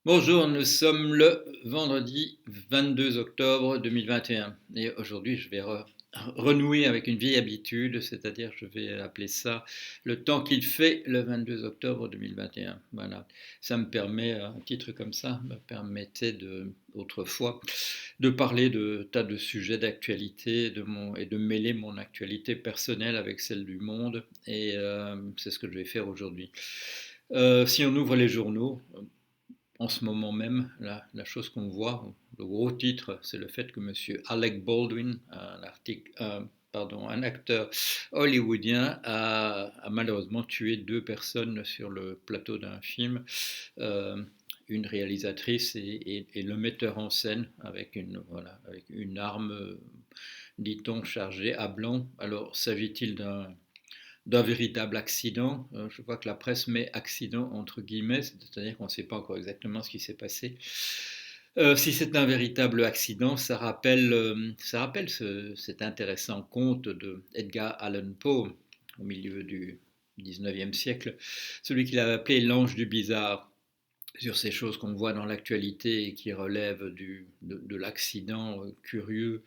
Bonjour, nous sommes le vendredi 22 octobre 2021 et aujourd'hui je vais renouer avec une vieille habitude, c'est-à-dire je vais appeler ça le temps qu'il fait le 22 octobre 2021. Voilà, ça me permet, un titre comme ça me permettait autrefois de parler de tas de sujets d'actualité et de mêler mon actualité personnelle avec celle du monde et c'est ce que je vais faire aujourd'hui. Si on ouvre les journaux, en ce moment même, la chose qu'on voit, le gros titre, c'est le fait que M. Alec Baldwin, un acteur hollywoodien, a malheureusement tué deux personnes sur le plateau d'un film, euh, une réalisatrice et le metteur en scène avec une arme, dit-on, chargée à blanc. Alors, s'agit-il d'un véritable accident? Je vois que la presse met accident entre guillemets, c'est-à-dire qu'on ne sait pas encore exactement ce qui s'est passé. Si c'est un véritable accident, ça rappelle cet intéressant conte de Edgar Allan Poe au milieu du 19e siècle, celui qu'il avait appelé l'ange du bizarre, sur ces choses qu'on voit dans l'actualité et qui relèvent de l'accident curieux,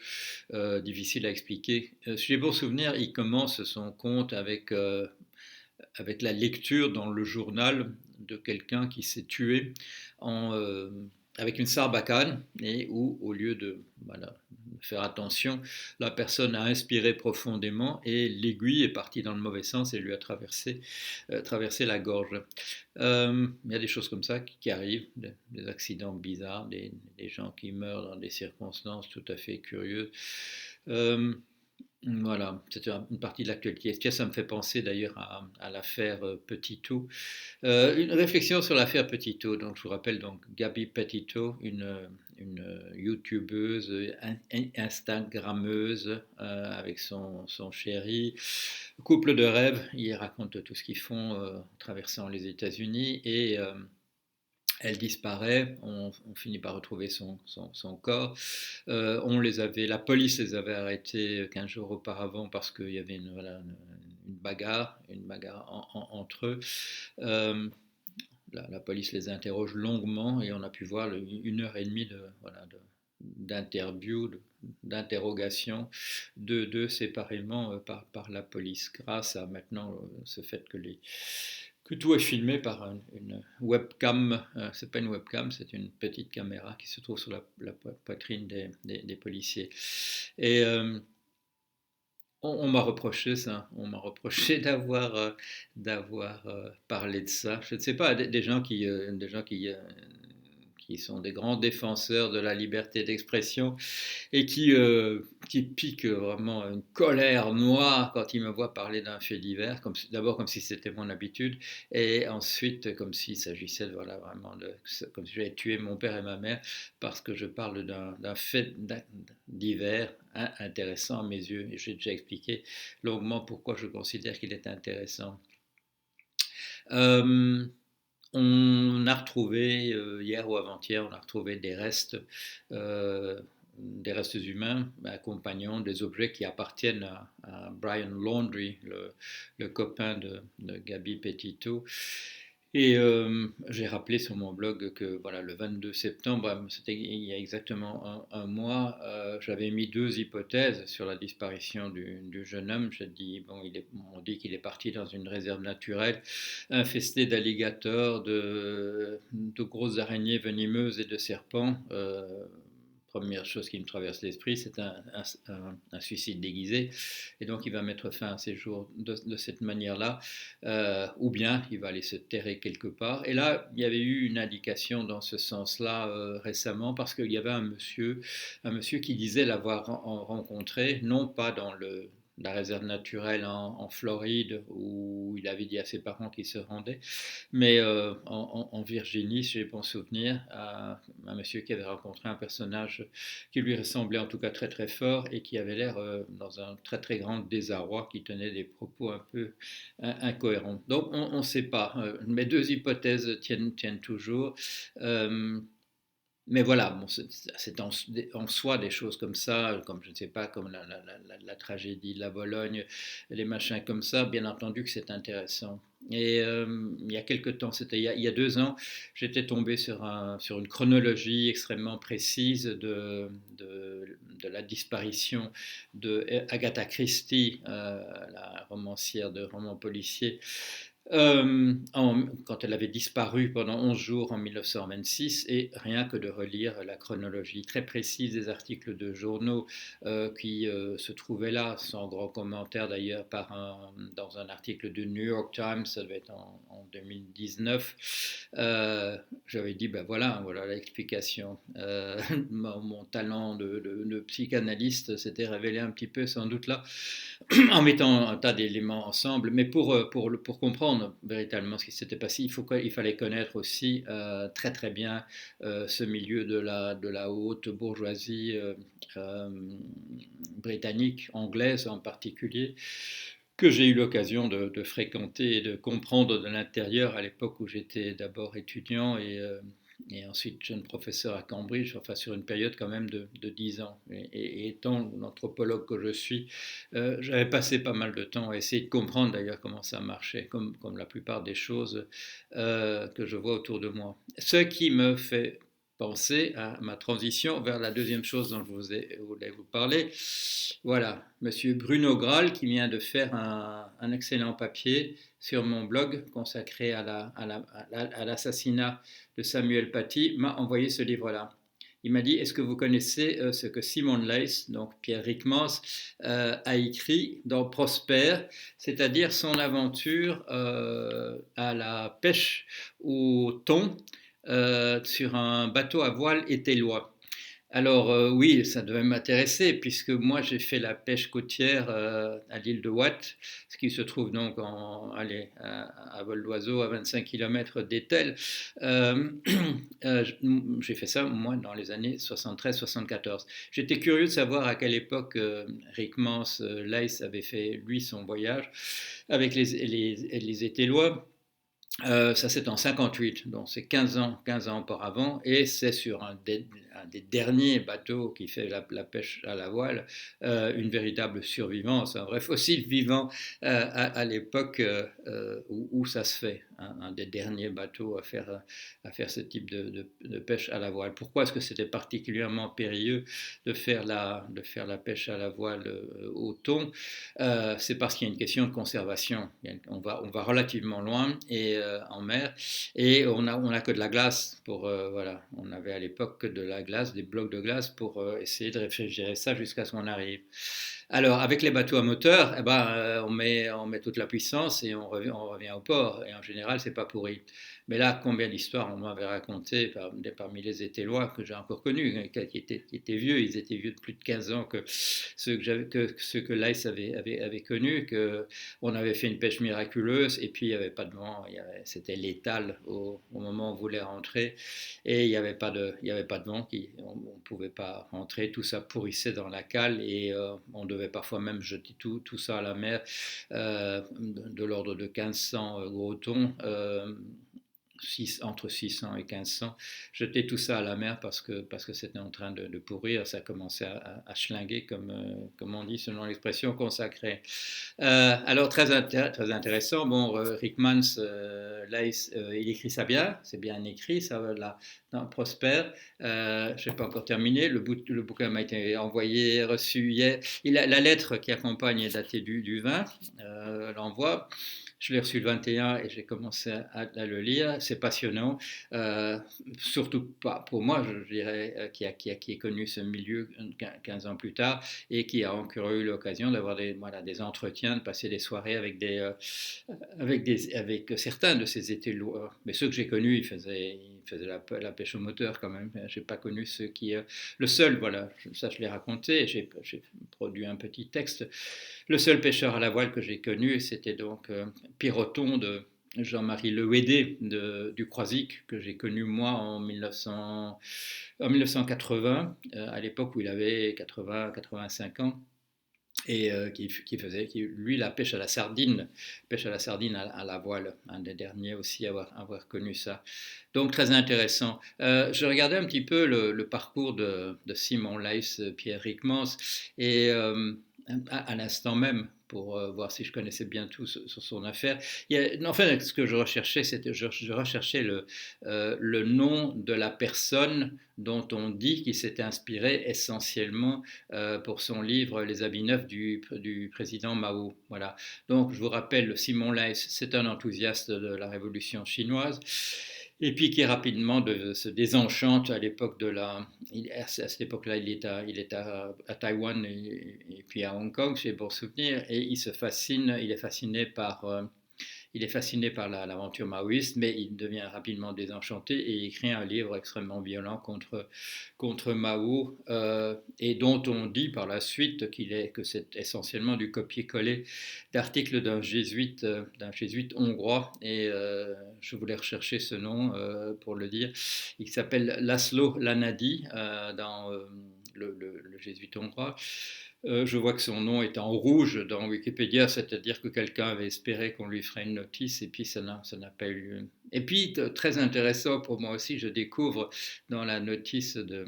difficile à expliquer. Si j'ai bon souvenir, il commence son conte avec la lecture dans le journal de quelqu'un qui s'est tué en, euh, avec une sarbacane et où, au lieu de faire attention, la personne a inspiré profondément et l'aiguille est partie dans le mauvais sens et lui a traversé la gorge. Il y a des choses comme ça qui arrivent, des accidents bizarres, des gens qui meurent dans des circonstances tout à fait curieuses. Euh, voilà, c'est une partie de l'actualité. Tiens, ça me fait penser d'ailleurs à l'affaire Petitot. Une réflexion sur l'affaire Petitot. Donc, je vous rappelle donc Gabi Petitot, une youtubeuse, instagrammeuse avec son chéri. Couple de rêve, ils racontent tout ce qu'ils font en traversant les États-Unis et elle disparaît, on finit par retrouver son corps. La police les avait arrêtés 15 jours auparavant parce qu'il y avait une bagarre entre eux. Euh, la police les interroge longuement et on a pu voir une heure et demie d'interview, d'interrogation de deux séparément par la police, grâce à maintenant ce fait que tout est filmé par une webcam. C'est pas une webcam, c'est une petite caméra qui se trouve sur la poitrine des policiers. Et on m'a reproché ça, on m'a reproché d'avoir parlé de ça. Je ne sais pas, des gens qui sont des grands défenseurs de la liberté d'expression et qui piquent vraiment une colère noire quand ils me voient parler d'un fait divers, d'abord comme si c'était mon habitude, et ensuite comme s'il s'agissait comme si j'avais tué mon père et ma mère parce que je parle d'un fait divers intéressant à mes yeux. Et j'ai déjà expliqué longuement pourquoi je considère qu'il est intéressant. Euh, on a retrouvé, hier ou avant-hier, on a retrouvé euh, des restes humains accompagnant des objets qui appartiennent à Brian Laundrie, le copain de Gabi Petito. Et j'ai rappelé sur mon blog que voilà, le 22 septembre, c'était il y a exactement un mois, j'avais mis deux hypothèses sur la disparition du jeune homme. J'ai dit, bon, on dit qu'il est parti dans une réserve naturelle infestée d'alligators, de grosses araignées venimeuses et de serpents. Première chose qui me traverse l'esprit, c'est un suicide déguisé. Et donc, il va mettre fin à ses jours de cette manière-là, ou bien il va aller se terrer quelque part. Et là, il y avait eu une indication dans ce sens-là récemment, parce qu'il y avait un monsieur qui disait l'avoir rencontré, non pas dans la réserve naturelle en Floride, où il avait dit à ses parents qu'il se rendait, mais en Virginie, si j'ai bon souvenir, à un monsieur qui avait rencontré un personnage qui lui ressemblait en tout cas très très fort et qui avait l'air dans un très très grand désarroi, qui tenait des propos un peu incohérents. Donc on ne sait pas. Mes deux hypothèses tiennent toujours. Euh, Mais voilà, bon, c'est en soi des choses comme ça, comme je ne sais pas, comme la tragédie de la Bologne, les machins comme ça, bien entendu que c'est intéressant. Et il y a quelque temps, c'était il y a 2 ans, j'étais tombé sur une chronologie extrêmement précise de la disparition de Agatha Christie, la romancière de romans policiers, quand elle avait disparu pendant 11 jours en 1926, et rien que de relire la chronologie très précise des articles de journaux qui se trouvaient là, sans grand commentaire d'ailleurs, dans un article du New York Times, ça devait être en 2019, j'avais dit, ben voilà, voilà l'explication. Mon talent de psychanalyste s'était révélé un petit peu sans doute là, en mettant un tas d'éléments ensemble. Mais pour comprendre véritablement ce qui s'était passé, il fallait connaître aussi très très bien ce milieu de la haute bourgeoisie britannique, anglaise en particulier, que j'ai eu l'occasion de fréquenter et de comprendre de l'intérieur à l'époque où j'étais d'abord étudiant et ensuite jeune professeur à Cambridge, enfin sur une période quand même de 10 ans. Et étant l'anthropologue que je suis, j'avais passé pas mal de temps à essayer de comprendre d'ailleurs comment ça marchait, comme la plupart des choses que je vois autour de moi. Ce qui me fait penser à ma transition vers la deuxième chose dont voulais vous parler. Voilà, Monsieur Bruno Graal qui vient de faire un excellent papier sur mon blog consacré à l'assassinat de Samuel Paty, m'a envoyé ce livre-là. Il m'a dit, est-ce que vous connaissez ce que Simon Leys, donc Pierre Ryckmans, a écrit dans Prosper, c'est-à-dire son aventure à la pêche au thon sur un bateau à voile étellois. Alors oui, ça devait m'intéresser puisque moi j'ai fait la pêche côtière à l'île de Watt, ce qui se trouve donc à vol d'oiseau à 25 km d'Etel. Euh, j'ai fait ça moi dans les années 73-74. J'étais curieux de savoir à quelle époque Rick Mans Leys avait fait lui son voyage avec les Étellois. Ça c'est en 58, donc c'est 15 ans auparavant, et c'est sur un des derniers bateaux qui fait la pêche à la voile, une véritable survivance, un vrai fossile vivant à l'époque où ça se fait, hein, un des derniers bateaux à faire ce type de pêche à la voile. Pourquoi est-ce que c'était particulièrement périlleux de faire la pêche à la voile au thon? C'est parce qu'il y a une question de conservation. On va relativement loin en mer et on a que de la glace pour voilà. On avait à l'époque que de la glace, des blocs de glace pour essayer de réfrigérer ça jusqu'à ce qu'on arrive. Alors, avec les bateaux à moteur, eh ben, on met toute la puissance et on revient au port. Et en général, c'est pas pourri. Mais là, combien d'histoires on m'avait raconté parmi les Étellois que j'ai encore connus, hein, qui étaient vieux, ils étaient vieux de plus de 15 ans que ceux que Laïs avait connus, qu'on avait fait une pêche miraculeuse et puis il n'y avait pas de vent, c'était létal au moment où on voulait rentrer et il y avait pas de vent, on ne pouvait pas rentrer, tout ça pourrissait dans la cale et on devait parfois même jeter tout ça à la mer, de l'ordre de 1500 gros thons. Entre 600 et 1500, jeter tout ça à la mer parce que c'était en train de pourrir, ça commençait à schlinguer comme on dit selon l'expression consacrée. Alors très intéressant, bon, Rick Mans, là il écrit ça bien, c'est bien écrit, ça là, dans Prosper, je n'ai pas encore terminé, le bouquin m'a été envoyé, reçu hier, la lettre qui accompagne est datée du 20, l'envoi. Je l'ai reçu le 21 et j'ai commencé à le lire. C'est passionnant, euh, surtout pas pour moi, je dirais, qui est connu ce milieu 15 ans plus tard et qui a encore eu l'occasion d'avoir des entretiens, de passer des soirées avec certains de ces étélots. Mais ceux que j'ai connus, ils faisaient la pêche au moteur quand même. Je n'ai pas connu ceux qui. Le seul, voilà, ça je l'ai raconté, j'ai produit un petit texte. Le seul pêcheur à la voile que j'ai connu, c'était donc Piroton de Jean-Marie Lehédé du Croisic, que j'ai connu moi en 1980, à l'époque où il avait 80-85 ans. et qui lui la pêche à la sardine à la voile, un des derniers aussi à avoir connu ça. Donc très intéressant. Je regardais un petit peu le parcours de Simon Leys, Pierre Ryckmans, et à l'instant même, pour voir si je connaissais bien tout sur son affaire. Enfin, ce que je recherchais, c'était je recherchais le nom de la personne dont on dit qu'il s'était inspiré essentiellement pour son livre Les habits neufs du président Mao. Voilà. Donc, je vous rappelle, Simon Leys, c'est un enthousiaste de la révolution chinoise. Et puis qui rapidement se désenchante à l'époque à cette époque-là, il est à Taïwan et puis à Hong Kong, j'ai bon souvenir, et il est fasciné par l'aventure maoïste, mais il devient rapidement désenchanté et écrit un livre extrêmement violent contre Mao, et dont on dit par la suite que c'est essentiellement du copier-coller d'articles d'un jésuite hongrois, et je voulais rechercher ce nom pour le dire. Il s'appelle Laszlo Lanadi, dans le jésuite hongrois. Je vois que son nom est en rouge dans Wikipédia, c'est-à-dire que quelqu'un avait espéré qu'on lui ferait une notice et puis ça n'a pas eu lieu. Et puis, très intéressant pour moi aussi, je découvre dans la notice de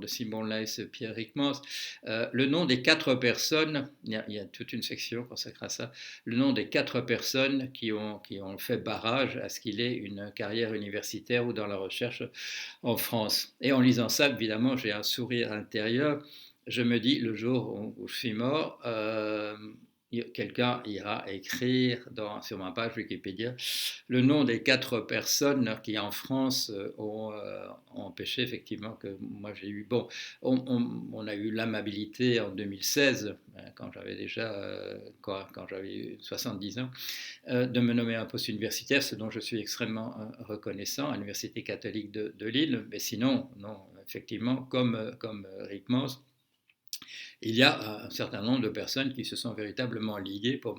Simon Leys, Pierre Ryckmans, le nom des 4 personnes, il y a toute une section consacrée à ça, le nom des 4 personnes qui ont fait barrage à ce qu'il ait une carrière universitaire ou dans la recherche en France. Et en lisant ça, évidemment, j'ai un sourire intérieur. Je me dis, le jour où je suis mort, quelqu'un ira écrire sur ma page Wikipédia le nom des 4 personnes qui en France ont empêché effectivement que moi j'ai eu. Bon, on a eu l'amabilité en 2016, quand j'avais eu 70 ans, de me nommer un poste universitaire, ce dont je suis extrêmement reconnaissant à l'Université catholique de Lille. Mais sinon, non, effectivement, comme Ryckmans, il y a un certain nombre de personnes qui se sont véritablement liguées pour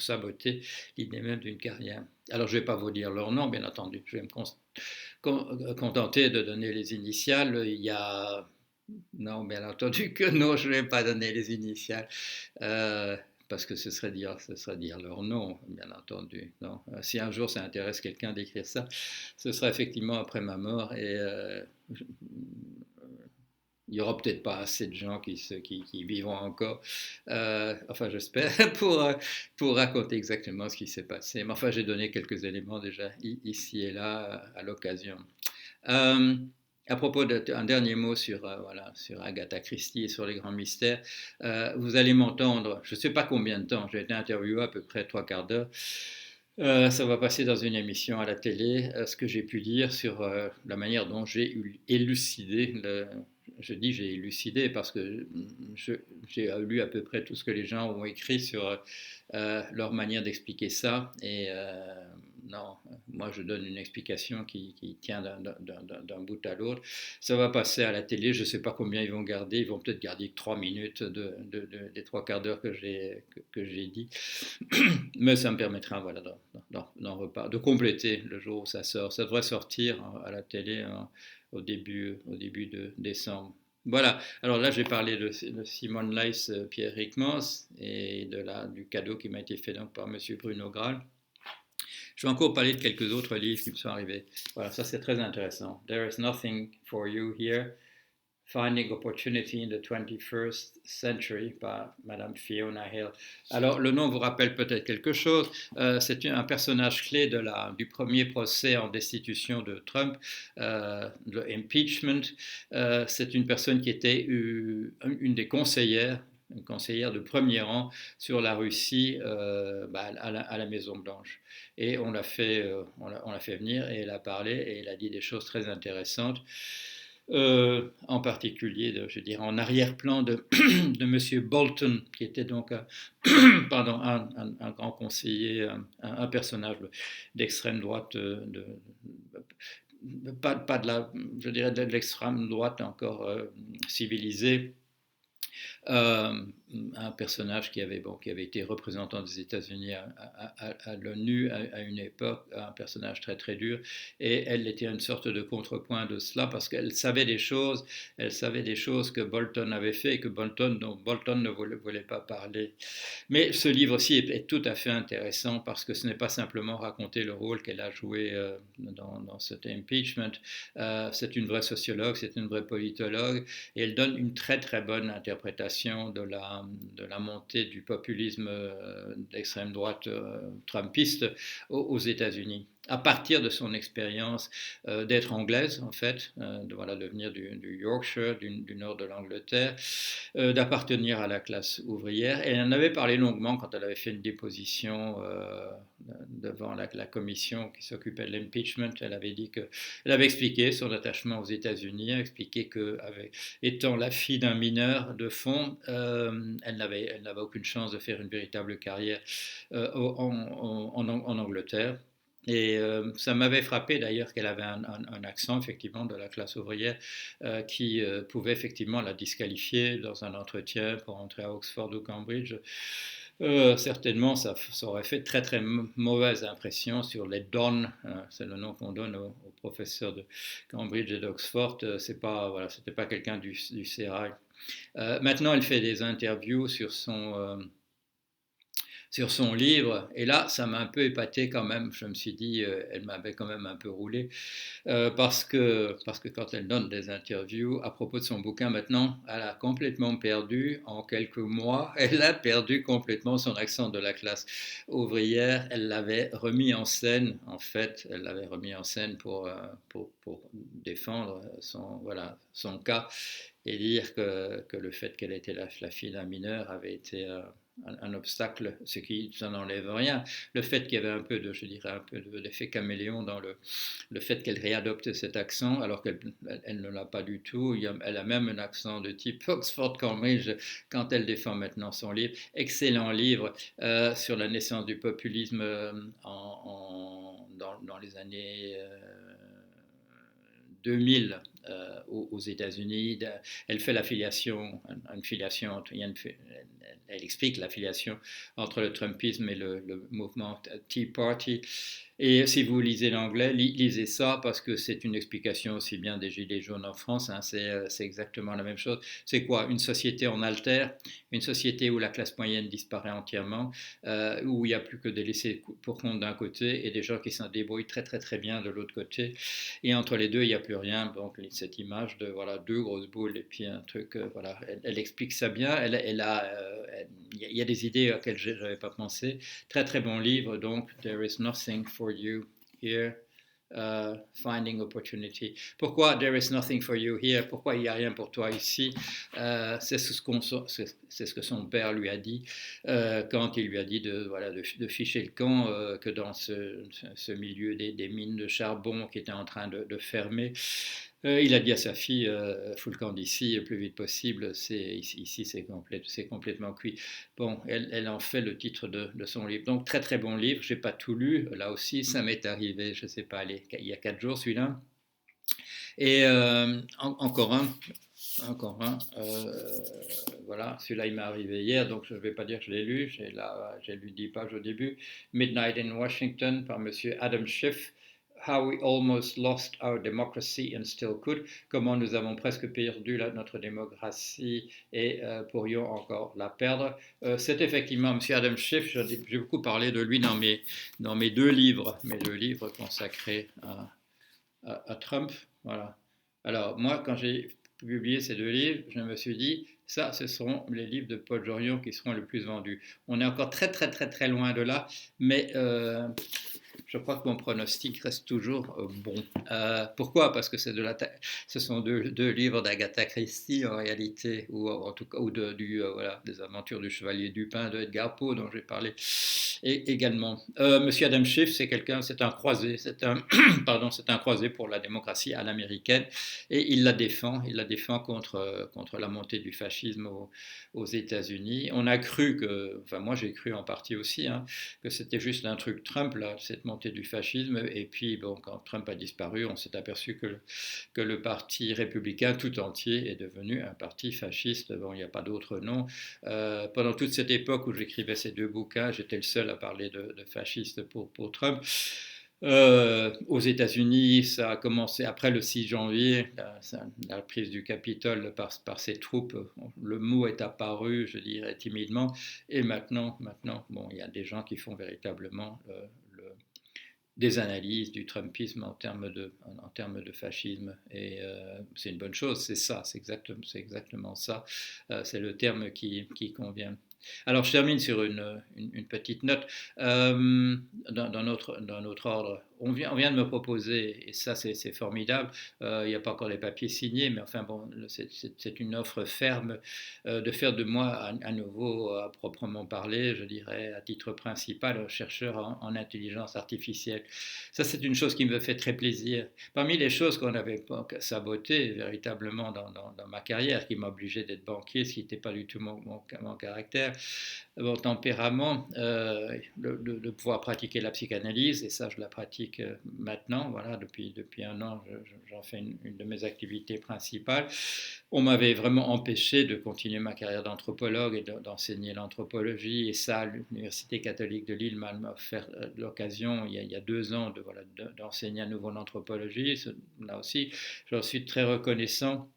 saboter l'idée même d'une carrière. Alors je ne vais pas vous dire leur nom, bien entendu, je vais me contenter de donner les initiales. Il y a... Non, bien entendu que non, je ne vais pas donner les initiales. Parce que ce serait dire leur nom, bien entendu. Non. Si un jour ça intéresse quelqu'un d'écrire ça, ce sera effectivement après ma mort, et il n'y aura peut-être pas assez de gens qui vivront encore, enfin j'espère, pour raconter exactement ce qui s'est passé. Mais enfin, j'ai donné quelques éléments déjà ici et là à l'occasion. Euh, à propos d'un dernier mot sur Agatha Christie et sur les grands mystères, vous allez m'entendre, je ne sais pas combien de temps, j'ai été interviewé à peu près 3/4 d'heure. Ça va passer dans une émission à la télé, ce que j'ai pu dire sur la manière dont j'ai élucidé je dis j'ai élucidé parce que j'ai lu à peu près tout ce que les gens ont écrit sur leur manière d'expliquer ça. Et non, moi je donne une explication qui tient d'un bout à l'autre. Ça va passer à la télé, je ne sais pas combien ils vont garder. Ils vont peut-être garder que 3 minutes des 3/4 d'heure que j'ai dit. Mais ça me permettra voilà, de compléter le jour où ça sort. Ça devrait sortir à la télé au début de décembre. Voilà, alors là j'ai parlé de Simon Leys, Pierre Ryckmans, et du cadeau qui m'a été fait donc par M. Bruno Graal. Je vais encore parler de quelques autres livres qui me sont arrivés. Voilà, ça c'est très intéressant. There is nothing for you here. Finding Opportunity in the 21st Century par Madame Fiona Hill. Alors, le nom vous rappelle peut-être quelque chose. C'est un personnage clé du premier procès en destitution de Trump, le impeachment. C'est une personne qui était une des conseillères, une conseillère de premier rang sur la Russie à la Maison Blanche. Et on l'a fait venir et elle a parlé et elle a dit des choses très intéressantes. En particulier, je dirais, en arrière-plan de M. Bolton, qui était donc un grand conseiller, un personnage d'extrême droite, pas de je dirais de l'extrême droite encore civilisée, Euh, un personnage qui avait été représentant des États-Unis à l'ONU à une époque, un personnage très très dur, et elle était une sorte de contrepoint de cela parce qu'elle savait des choses que Bolton avait fait et que dont Bolton ne voulait pas parler. Mais ce livre aussi est tout à fait intéressant parce que ce n'est pas simplement raconter le rôle qu'elle a joué dans cet impeachment. C'est une vraie sociologue, c'est une vraie politologue, et elle donne une très très bonne interprétation de la montée du populisme d'extrême droite trumpiste aux États-Unis à partir de son expérience d'être anglaise, en fait, de venir du Yorkshire, du nord de l'Angleterre, d'appartenir à la classe ouvrière. Et elle en avait parlé longuement quand elle avait fait une déposition devant la commission qui s'occupait de l'impeachment. Elle avait dit que, elle avait expliqué son attachement aux États-Unis, elle expliqué que, étant la fille d'un mineur de fond, elle n'avait aucune chance de faire une véritable carrière en Angleterre. Et ça m'avait frappé d'ailleurs qu'elle avait un accent effectivement de la classe ouvrière qui pouvait effectivement la disqualifier dans un entretien pour entrer à Oxford ou Cambridge. Certainement, ça aurait fait très très mauvaise impression sur les dons. C'est le nom qu'on donne aux professeurs de Cambridge et d'Oxford. C'est pas, voilà, c'était pas quelqu'un du sérail. Maintenant, elle fait des interviews sur son livre. Et là, ça m'a un peu épaté quand même. Je me suis dit, elle m'avait quand même un peu roulé. Parce que quand elle donne des interviews à propos de son bouquin maintenant, elle a complètement perdu, en quelques mois, elle a perdu complètement son accent de la classe ouvrière. Elle l'avait remis en scène, en fait, elle l'avait remis en scène pour défendre son cas et dire que le fait qu'elle était la fille d'un mineur avait été un obstacle, ce qui n'enlève rien. Le fait qu'il y avait un peu de, je dirais, un peu d'effet caméléon dans le fait qu'elle réadopte cet accent, alors qu'elle ne l'a pas du tout. Elle a même un accent de type Oxford Cambridge quand elle défend maintenant son livre. Excellent livre sur la naissance du populisme dans les années 2000 aux États-Unis. Elle fait une filiation, elle explique l'affiliation entre le Trumpisme et le mouvement Tea Party. Et si vous lisez l'anglais, lisez ça parce que c'est une explication aussi bien des Gilets jaunes en France. Hein, c'est exactement la même chose. C'est quoi? Une société en altère, une société où la classe moyenne disparaît entièrement, où il n'y a plus que des laissés pour compte d'un côté et des gens qui s'en débrouillent très très très bien de l'autre côté. Et entre les deux, il n'y a plus rien. Donc cette image de voilà deux grosses boules et puis un truc, voilà, elle explique ça bien. Il y a des idées auxquelles je n'avais pas pensé. Très très bon livre, donc There is nothing for you here. Finding opportunity. Pourquoi there is nothing for you here? Pourquoi il n'y a rien pour toi ici? C'est ce que son père lui a dit quand il lui a dit de ficher le camp, que dans ce milieu des mines de charbon qui était en train de fermer, il a dit à sa fille, fous le camp d'ici le plus vite possible, ici c'est complètement cuit. Bon, elle en fait le titre de son livre. Donc très très bon livre, je n'ai pas tout lu, là aussi ça m'est arrivé, je ne sais pas, il y a 4 jours celui-là. Et encore un, voilà, celui-là il m'est arrivé hier, donc je ne vais pas dire que je l'ai lu, j'ai lu 10 pages au début. Midnight in Washington par monsieur Adam Schiff. How we almost lost our democracy and still could. Comment nous avons presque perdu notre démocratie et pourrions encore la perdre. C'est effectivement M. Adam Schiff. J'ai beaucoup parlé de lui dans mes deux livres consacrés à Trump. Voilà. Alors moi, quand j'ai publié ces deux livres, je me suis dit, ça, ce seront les livres de Paul Jorion qui seront les plus vendus. On est encore très très très très loin de là, mais je crois que mon pronostic reste toujours bon. Pourquoi? Parce que ce sont deux livres d'Agatha Christie en réalité, ou en tout cas, ou des aventures du Chevalier Dupin de Edgar Poe dont j'ai parlé également. Monsieur Adam Schiff, c'est un croisé, pardon, c'est un croisé pour la démocratie à l'américaine, et il la défend contre la montée du fascisme aux États-Unis. On a cru moi j'ai cru en partie aussi, hein, que c'était juste un truc Trump là, cette montée montée du fascisme. Et puis, bon, quand Trump a disparu, on s'est aperçu que le parti républicain tout entier est devenu un parti fasciste. Bon, il n'y a pas d'autre nom. Pendant toute cette époque où j'écrivais ces deux bouquins, j'étais le seul à parler de fasciste pour Trump. Aux États-Unis, ça a commencé après le 6 janvier, la prise du Capitole par ces troupes. Le mot est apparu, je dirais, timidement. Et maintenant, bon, il y a des gens qui font véritablement des analyses du Trumpisme en termes de fascisme. Et c'est une bonne chose, c'est ça, c'est exactement ça. C'est le terme qui convient. Alors, je termine sur une petite note. Dans notre ordre, on vient de me proposer, et ça c'est formidable, il n'y a pas encore les papiers signés, mais enfin bon, c'est une offre ferme de faire de moi à nouveau, à proprement parler, je dirais, à titre principal, chercheur en intelligence artificielle. Ça, c'est une chose qui me fait très plaisir. Parmi les choses qu'on avait sabotées véritablement dans ma carrière, qui m'obligeait d'être banquier, ce qui n'était pas du tout mon caractère, mon tempérament, de pouvoir pratiquer la psychanalyse, et ça je la pratique maintenant, voilà, depuis un an j'en fais une de mes activités principales. On m'avait vraiment empêché de continuer ma carrière d'anthropologue et d'enseigner l'anthropologie, et ça l'Université catholique de Lille m'a offert l'occasion il y a 2 ans d'enseigner à nouveau l'anthropologie. Là aussi j'en suis très reconnaissant.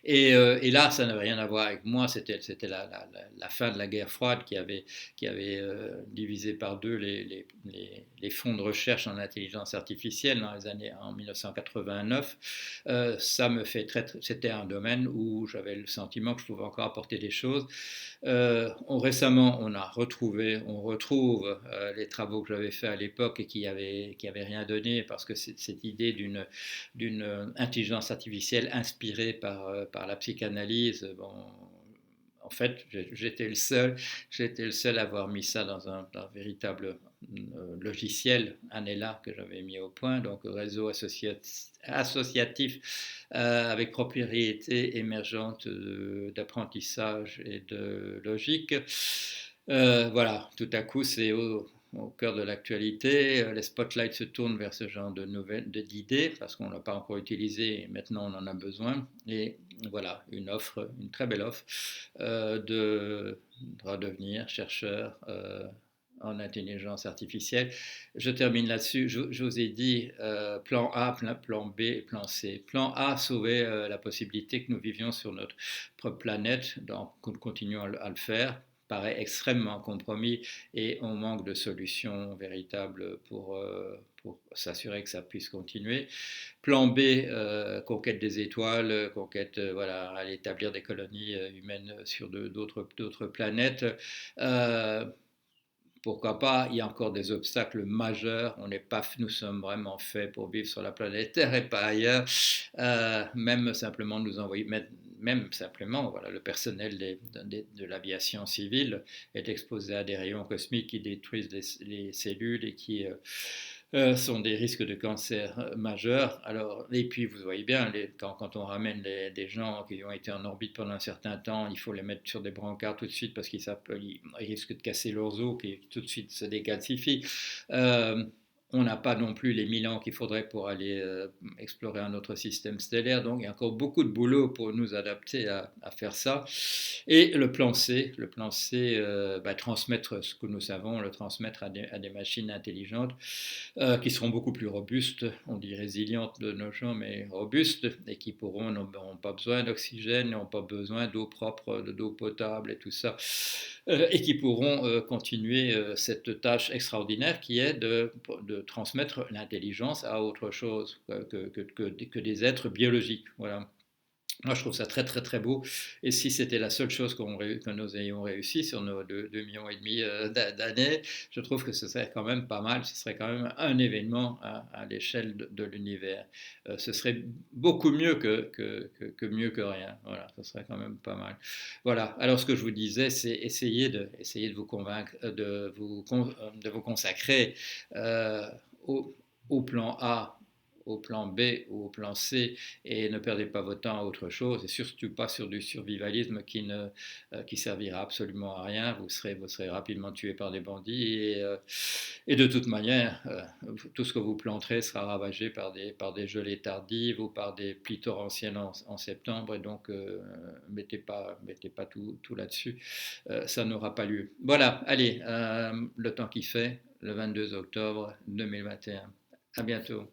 Et là, ça n'avait rien à voir avec moi, c'était la fin de la guerre froide qui avait divisé par deux les fonds de recherche en intelligence artificielle dans les années en 1989. C'était un domaine où j'avais le sentiment que je pouvais encore apporter des choses. Récemment, on retrouve les travaux que j'avais faits à l'époque et qui avaient rien donné, parce que cette idée d'une intelligence artificielle inspirée par la psychanalyse, bon, en fait, j'étais le seul à avoir mis ça dans un véritable logiciel, ANELA, que j'avais mis au point, donc réseau associatif avec propriété émergente d'apprentissage et de logique. Voilà, tout à coup, c'est au cœur de l'actualité. Les spotlights se tournent vers ce genre d'idées, parce qu'on ne l'a pas encore utilisé et maintenant on en a besoin. Et voilà, une très belle offre de redevenir chercheur en intelligence artificielle. Je termine là-dessus. Je vous ai dit plan A, plan B et plan C. Plan A, sauver la possibilité que nous vivions sur notre planète, donc continuons à le faire, paraît extrêmement compromis, et on manque de solutions véritables pour s'assurer que ça puisse continuer. Plan B, conquête des étoiles, voilà, aller établir des colonies humaines sur d'autres planètes. Pourquoi pas, il y a encore des obstacles majeurs. Nous sommes vraiment faits pour vivre sur la planète Terre et pas ailleurs. Même simplement nous envoyer, même simplement, voilà, le personnel de l'aviation civile est exposé à des rayons cosmiques qui détruisent les cellules et qui sont des risques de cancer majeurs. Alors, et puis vous voyez bien, quand on ramène des gens qui ont été en orbite pendant un certain temps, il faut les mettre sur des brancards tout de suite, parce qu'ils risquent de casser leurs os qui tout de suite se décalcifient. On n'a pas non plus les 1000 ans qu'il faudrait pour aller explorer un autre système stellaire, donc il y a encore beaucoup de boulot pour nous adapter à faire ça. Et le plan C, transmettre ce que nous savons, le transmettre à des machines intelligentes qui seront beaucoup plus robustes, on dit résilientes de nos jours, mais robustes, et qui n'auront pas besoin d'oxygène, n'auront pas besoin d'eau propre, d'eau potable et tout ça, et qui pourront continuer cette tâche extraordinaire qui est de transmettre l'intelligence à autre chose que des êtres biologiques. Voilà. Moi, je trouve ça très, très, très beau. Et si c'était la seule chose que nous ayons réussi sur nos 2,5 millions d'années, je trouve que ce serait quand même pas mal. Ce serait quand même un événement à l'échelle de l'univers. Ce serait beaucoup mieux mieux que rien. Voilà, ce serait quand même pas mal. Voilà. Alors, ce que je vous disais, c'est essayer de vous convaincre, de vous consacrer au plan A, au plan B ou au plan C et ne perdez pas votre temps à autre chose et surtout pas sur du survivalisme qui servira absolument à rien. Vous serez rapidement tué par des bandits et de toute manière, tout ce que vous planterez sera ravagé par des gelées tardives ou par des pluies torrentielles en septembre et donc mettez pas tout là-dessus. Ça n'aura pas lieu. Voilà, allez, le temps qui fait, le 22 octobre 2021. À bientôt.